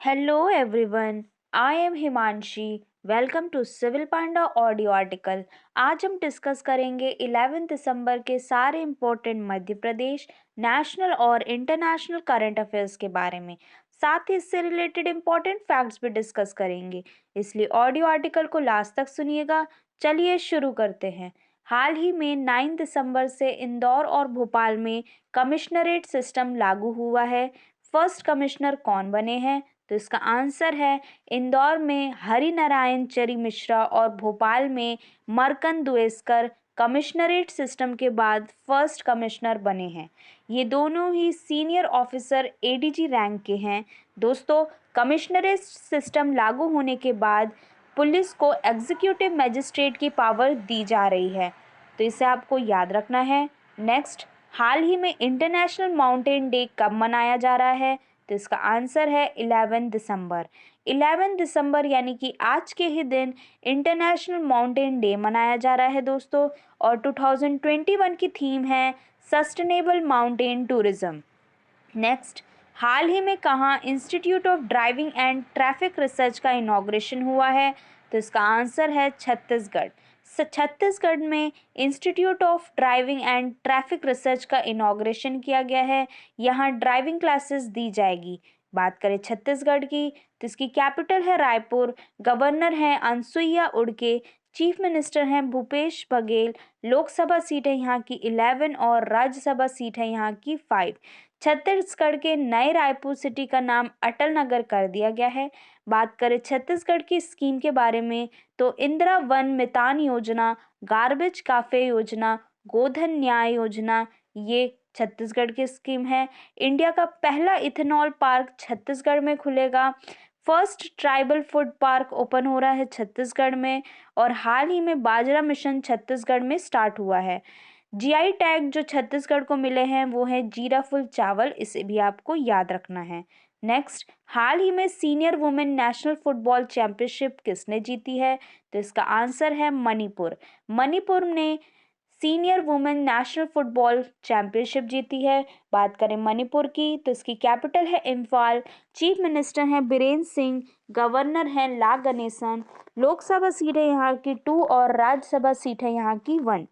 Hello everyone, I am Himanshi. Welcome to Civil Panda audio article. आज हम discuss करेंगे 11 दिसंबर के सारे इम्पोर्टेंट मध्य प्रदेश नेशनल और इंटरनेशनल करंट अफेयर्स के बारे में। साथ ही इससे रिलेटेड इम्पोर्टेंट फैक्ट्स भी डिस्कस करेंगे, इसलिए ऑडियो आर्टिकल को लास्ट तक सुनिएगा। चलिए शुरू करते हैं। हाल ही में 9 दिसंबर से इंदौर और भोपाल में कमिश्नरेट सिस्टम लागू हुआ है। फर्स्ट कमिश्नर कौन बने हैं? तो इसका आंसर है इंदौर में हरि नारायण चरी मिश्रा और भोपाल में मरकन दुएस्कर कमिश्नरेट सिस्टम के बाद फर्स्ट कमिश्नर बने हैं। ये दोनों ही सीनियर ऑफिसर एडीजी रैंक के हैं। दोस्तों, कमिश्नरेट सिस्टम लागू होने के बाद पुलिस को एग्जीक्यूटिव मजिस्ट्रेट की पावर दी जा रही है, तो इसे आपको याद रखना है। नेक्स्ट, हाल ही में इंटरनेशनल माउंटेन डे कब मनाया जा रहा है? तो इसका आंसर है 11 दिसंबर। 11 दिसंबर यानी कि आज के ही दिन इंटरनेशनल माउंटेन डे मनाया जा रहा है दोस्तों। और 2021 की थीम है सस्टेनेबल माउंटेन टूरिज्म। नेक्स्ट, हाल ही में कहाँ institute of driving and traffic research का इनॉग्रेशन हुआ है? तो इसका आंसर है छत्तीसगढ़। छत्तीसगढ़ में institute of driving and traffic research का इनॉग्रेशन किया गया है। यहाँ ड्राइविंग क्लासेस दी जाएगी। बात करें छत्तीसगढ़ की, तो इसकी कैपिटल है रायपुर। गवर्नर हैं अनुसुईया उइके। चीफ मिनिस्टर हैं भूपेश बघेल। लोकसभा सीट है यहाँ की 11 और राज्यसभा सीट है यहाँ की 5। छत्तीसगढ़ के नए रायपुर सिटी का नाम अटल नगर कर दिया गया है। बात करें छत्तीसगढ़ की स्कीम के बारे में, तो इंदिरा वन मितान योजना, गार्बेज काफे योजना, गोधन न्याय योजना, ये छत्तीसगढ़ की स्कीम है। इंडिया का पहला इथेनॉल पार्क छत्तीसगढ़ में खुलेगा। First tribal food park open हो रहा है छत्तीसगढ़ में। और हाल ही में बाजरा मिशन छत्तीसगढ़ में स्टार्ट हुआ है। जीआई टैग जो छत्तीसगढ़ को मिले हैं वो है जीराफुल चावल, इसे भी आपको याद रखना है। नेक्स्ट, हाल ही में senior women national football championship किसने जीती है? तो इसका आंसर है मणिपुर। मणिपुर ने senior women national football championship जीती है। बात करें मणिपुर की, तो इसकी कैपिटल है इम्फाल। चीफ मिनिस्टर हैं बीरेन सिंह। गवर्नर हैं ला गणेसन। लोकसभा सीट है यहाँ की 2 और राज्यसभा सीट है यहाँ की 1।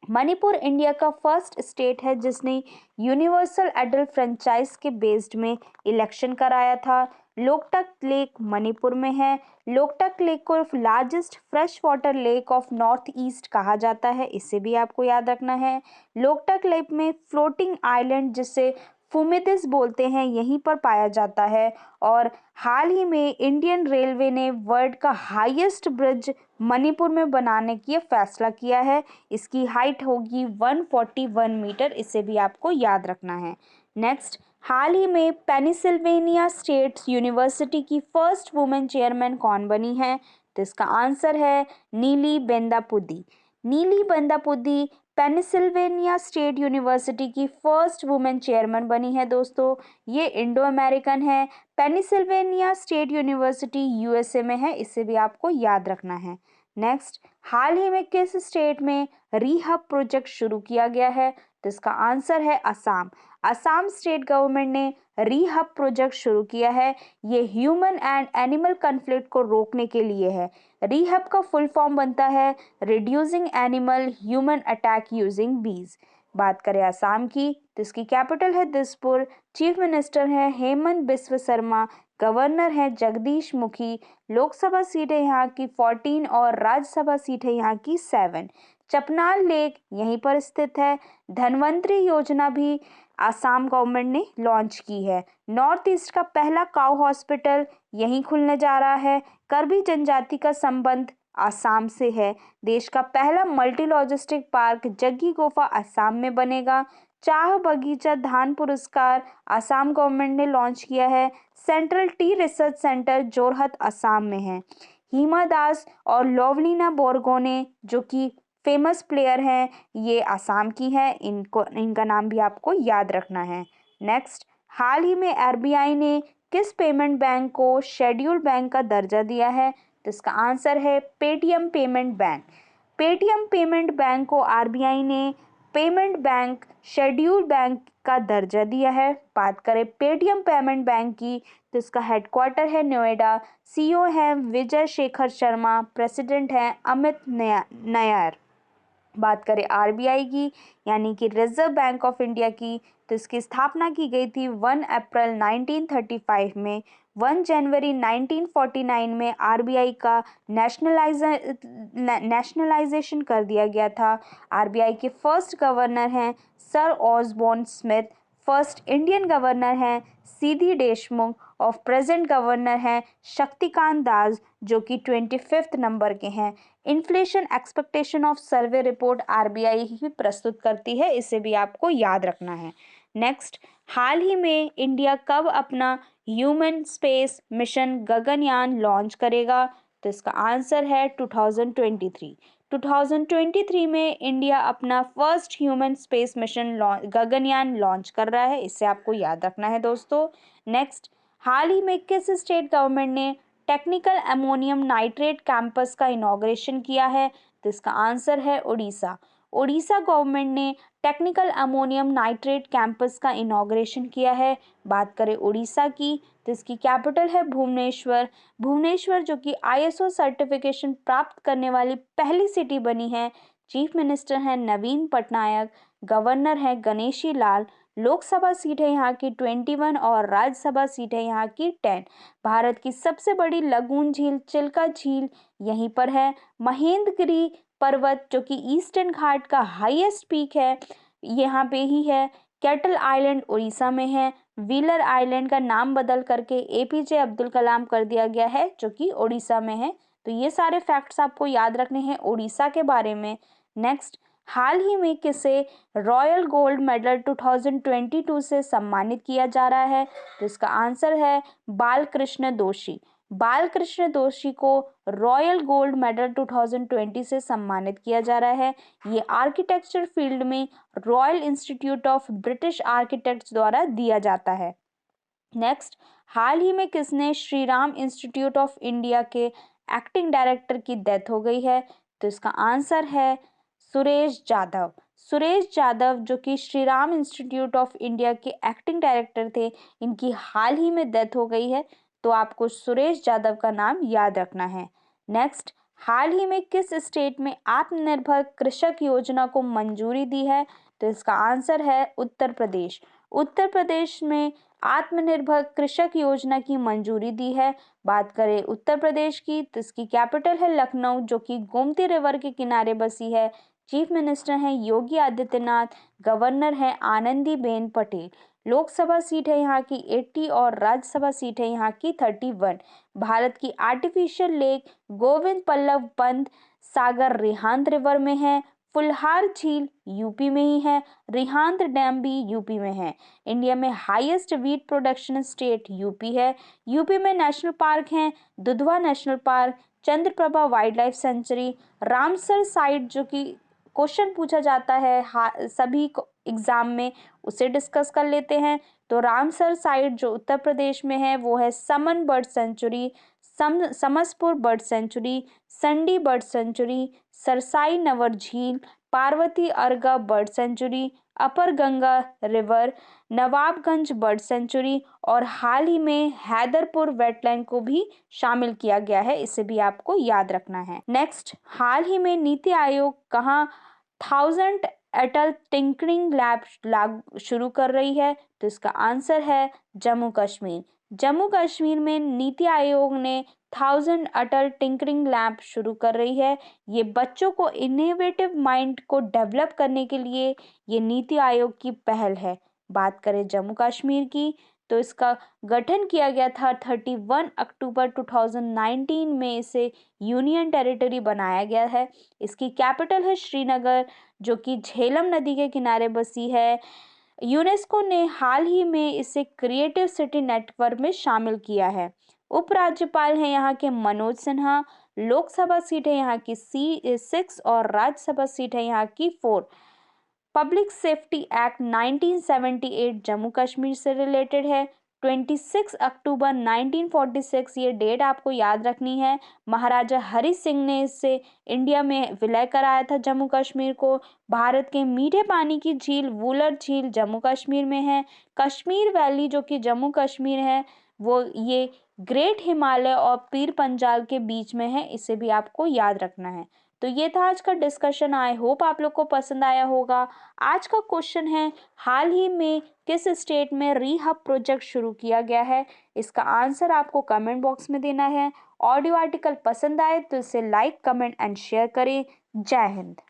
मणिपुर इंडिया का फर्स्ट स्टेट है जिसने यूनिवर्सल एडल्ट फ्रेंचाइज के बेस्ड में इलेक्शन कराया था। लोकटक लेक मणिपुर में है। लोकटक लेक को largest fresh water lake of north east कहा जाता है, इसे भी आपको याद रखना है। लोकटक लेक में फ्लोटिंग आइलैंड जिसे फुमिदिस बोलते हैं यहीं पर पाया जाता है। और हाल ही में इंडियन रेलवे ने वर्ल्ड का हाईएस्ट ब्रिज मणिपुर में बनाने की फैसला किया है। इसकी हाइट होगी 141 मीटर, इसे भी आपको याद रखना है। नेक्स्ट, हाल ही में पेनिसिल्वेनिया स्टेट यूनिवर्सिटी की फर्स्ट वुमेन चेयरमैन कौन बनी है? तो इसका आंसर है नीली बेंदापुदी। नीली बेंदापुदी पेनिसिल्वेनिया स्टेट यूनिवर्सिटी की फर्स्ट वुमेन चेयरमैन बनी है दोस्तों। ये इंडो अमेरिकन है। पेनिसिल्वेनिया स्टेट यूनिवर्सिटी यूएसए में है, इसे भी आपको याद रखना है। नेक्स्ट, हाल ही में किस स्टेट में रीहब प्रोजेक्ट शुरू किया गया है? तो इसका आंसर है असम। असम स्टेट गवर्नमेंट ने रीहब प्रोजेक्ट शुरू किया है। ये ह्यूमन एंड एनिमल कन्फ्लिक्ट को रोकने के लिए है। रीहब का फुल फॉर्म बनता है reducing animal human attack using बीज। बात करें असम की, तो इसकी कैपिटल है दिसपुर। चीफ मिनिस्टर है हेमंत बिस्व शर्मा। गवर्नर है जगदीश मुखी। लोकसभा सीट है यहाँ की 14 और राज्यसभा सीट है यहाँ की 7। चपनाल लेक यहीं पर स्थित है। धनवंतरी योजना भी आसाम गवर्नमेंट ने लॉन्च की है। नॉर्थ ईस्ट का पहला काउ हॉस्पिटल यहीं खुलने जा रहा है। करबी जनजाति का संबंध आसाम से है। देश का पहला मल्टी लॉजिस्टिक पार्क जग्गी गोफा आसाम में बनेगा। चाह बगीचा धान पुरस्कार आसाम गवर्नमेंट ने लॉन्च किया है। Central T research centre Jorhat Assam में है। हिमा दास और लोवलीना बोरगोने जो कि फेमस प्लेयर हैं, ये आसाम की हैं। इनका नाम भी आपको याद रखना है। नेक्स्ट, हाल ही में आरबीआई ने किस पेमेंट बैंक को शेड्यूल्ड बैंक का दर्जा दिया है? तो इसका आंसर है Paytm payment bank. Paytm payment bank को आरबीआई ने पेमेंट बैंक शेड्यूल्ड बैंक का दर्जा दिया है। बात करें पेटीएम पेमेंट बैंक की, तो इसका हेडक्वार्टर है नोएडा। सीईओ है विजय शेखर शर्मा, प्रेसिडेंट है अमित नायर। बात करें आरबीआई की, यानी कि रिजर्व बैंक ऑफ इंडिया की, तो इसकी स्थापना की गई थी 1 अप्रैल 1935 में। 1 जनवरी 1949 में आरबीआई का नेशनलाइजेशन कर दिया गया था। आरबीआई के फर्स्ट गवर्नर हैं sir Osborne Smith. First Indian governor हैं सीधी देशमुख और प्रेजेंट गवर्नर हैं शक्तिकांत दास, जो कि 25 नंबर के हैं। Inflation expectation of survey report RBI ही प्रस्तुत करती है, इसे भी आपको याद रखना है। नेक्स्ट, हाल ही में इंडिया कब अपना human space mission Gaganyaan launch करेगा? तो इसका आंसर है 2023। 2023 में इंडिया अपना first human space mission Gaganyaan launch कर रहा है, इसे आपको याद रखना है दोस्तों। नेक्स्ट, हाल ही में किस स्टेट गवर्नमेंट ने टेक्निकल अमोनियम नाइट्रेट कैंपस का इनॉग्रेशन किया है? तो इसका आंसर है उड़ीसा। उड़ीसा गवर्नमेंट ने टेक्निकल अमोनियम नाइट्रेट कैंपस का इनॉग्रेशन किया है। बात करें उड़ीसा की, तो इसकी कैपिटल है भुवनेश्वर। भुवनेश्वर जो कि आईएसओ सर्टिफिकेशन प्राप्त करने वाली पहली सिटी बनी है। चीफ मिनिस्टर हैं नवीन पटनायक, गवर्नर है गणेशी लाल। लोकसभा सीट है यहाँ की 21 और राज्यसभा सीट है यहाँ की 10। भारत की सबसे बड़ी लगून झील चिल्का झील यहीं पर है। महेंद्रगिरी पर्वत जो कि ईस्टर्न घाट का हाईएस्ट पीक है, यहाँ पे ही है। कैटल आइलैंड उड़ीसा में है। व्हीलर आइलैंड का नाम बदल करके एपीजे अब्दुल कलाम कर दिया गया है, जो कि उड़ीसा में है। तो ये सारे फैक्ट्स आपको याद रखने हैं उड़ीसा के बारे में। नेक्स्ट, हाल ही में किसे रॉयल गोल्ड मेडल 2022 से सम्मानित किया जा रहा है? तो इसका आंसर है बालकृष्ण दोषी। बालकृष्ण दोषी को रॉयल गोल्ड मेडल 2020 से सम्मानित किया जा रहा है। ये आर्किटेक्चर फील्ड में royal institute of British architects द्वारा दिया जाता है। नेक्स्ट, हाल ही में किसने Shri Ram institute of India के एक्टिंग डायरेक्टर की डेथ हो गई है? तो इसका आंसर है सुरेश जाधव। सुरेश जाधव जो कि Shri Ram institute of India के एक्टिंग डायरेक्टर थे, इनकी हाल ही में डेथ हो गई है, तो आपको सुरेश जाधव का नाम याद रखना है। नेक्स्ट, हाल ही में किस स्टेट में आत्मनिर्भर कृषक योजना को मंजूरी दी है? तो इसका आंसर है उत्तर प्रदेश। उत्तर प्रदेश में आत्मनिर्भर कृषक योजना की मंजूरी दी है। बात करें उत्तर प्रदेश की, तो इसकी कैपिटल है लखनऊ, जो कि गोमती रिवर के किनारे बसी है। चीफ मिनिस्टर हैं योगी आदित्यनाथ, गवर्नर हैं आनंदीबेन पटेल। लोकसभा सीट है यहाँ की 80 और राज्यसभा सीट है यहाँ की 31। भारत की artificial lake Govind Ballabh Pant Sagar Rihand river में है। फुलहार झील यूपी में ही है। रिहांद डैम भी यूपी में है। इंडिया में highest wheat production state UP है। यूपी में नेशनल पार्क हैं Dudhwa national park, Chandraprabha wild life sanctuary, Ramsar site जो कि क्वेश्चन पूछा जाता है सभी एग्जाम में, उसे डिस्कस कर लेते हैं। तो रामसर साइट जो उत्तर प्रदेश में है वो है Saman bird sanctuary, Samaspur bird sanctuary, Sandi bird sanctuary, Sarsai Nawar झील, Parvati Arga bird sanctuary, upper Ganga river, Nawabganj bird sanctuary और हाल ही में हैदरपुर वेटलैंड को भी शामिल किया गया है, इसे भी आपको याद रखना है। नेक्स्ट, हाल ही में नीति आयोग कहाँ 1000 अटल टिंकरिंग लैब शुरू कर रही है? तो इसका आंसर है जम्मू कश्मीर। जम्मू कश्मीर में नीति आयोग ने 1000 अटल टिंकरिंग लैब शुरू कर रही है। ये बच्चों को इनोवेटिव माइंड को डेवलप करने के लिए ये नीति आयोग की पहल है। बात करें जम्मू कश्मीर की, तो इसका गठन किया गया था 31 अक्टूबर 2019 में, इसे यूनियन टेरिटरी बनाया गया है। इसकी कैपिटल है श्रीनगर, जो कि झेलम नदी के किनारे बसी है। यूनेस्को ने हाल ही में इसे क्रिएटिव सिटी नेटवर्क में शामिल किया है। उपराज्यपाल हैं यहाँ के मनोज सिन्हा। लोकसभा सीट है यहाँ की 6 और राज्यसभा सीट है यहाँ की 4। Public safety act 1978 Jammu Kashmir से रिलेटेड है। 26 अक्टूबर 1946 ये डेट आपको याद रखनी है। महाराजा हरि सिंह ने इससे इंडिया में विलय कराया था जम्मू कश्मीर को। भारत के मीठे पानी की झील वुलर झील जम्मू कश्मीर में है। कश्मीर वैली जो कि जम्मू कश्मीर है वो ये ग्रेट हिमालय और पीर पंजाल के बीच में है, इसे भी आपको याद रखना है। तो ये था आज का डिस्कशन। आई होप आप लोग को पसंद आया होगा। आज का क्वेश्चन है, हाल ही में किस स्टेट में रीहब प्रोजेक्ट शुरू किया गया है? इसका आंसर आपको कमेंट बॉक्स में देना है। ऑडियो आर्टिकल पसंद आए तो इसे लाइक, कमेंट एंड शेयर करें। जय हिंद।